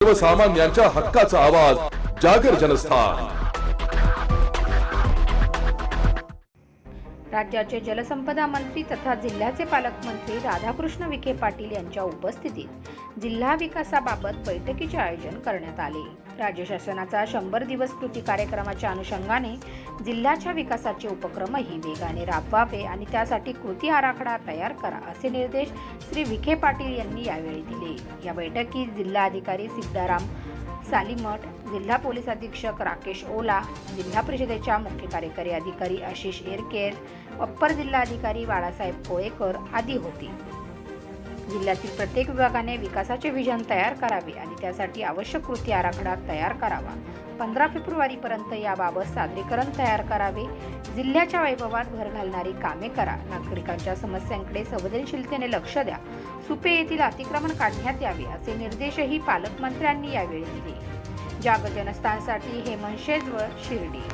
सर्वसामान्यांच्या हक्काचा आवाज जागर जनस्थान। राज्याचे जलसंपदा मंत्री तथा जिल्ह्याचे पालकमंत्री राधाकृष्ण विखे पाटील यांच्या उपस्थितीत जिल्हा विकासाबाबत बैठकीचे आयोजन करण्यात आले। राज्य शासनाचा 100 दिवस कृती कार्यक्रमाच्या अनुषंगाने जिल्ह्याच्या विकासाचे उपक्रमही वेगाने राबवावे आणि त्यासाठी कृती आराखडा तयार करा असे निर्देश श्री विखे पाटील यांनी यावेळी दिले। या बैठकीत जिल्हा अधिकारी सिद्धाराम सालीमठ, जिल्हा पोलीस अधीक्षक राकेश ओला, जिल्हा परिषदेच्या मुख्य कार्यकारी अधिकारी आशिष एरकेर, अप्पर जिल्हा अधिकारी बाळासाहेब कोळेकर आदी होते। जिल्ह्यातील प्रत्येक विभागाने विकासाचे विजन तयार करावे आणि त्यासाठी आवश्यक कृती आराखडा तयार करावा। 15 फेब्रुवारीपर्यंत याबाबत सादरीकरण तयार करावे। जिल्ह्याच्या वैभवात भर घालणारी कामे करा। नागरिकांच्या समस्यांकडे संवेदनशीलतेने लक्ष द्या। सुपे येथील अतिक्रमण काढण्यात यावे असे निर्देशही पालकमंत्र्यांनी यावेळी दिले। जागर जनस्थानसाठी हेमंत शेजवळ, शिर्डी।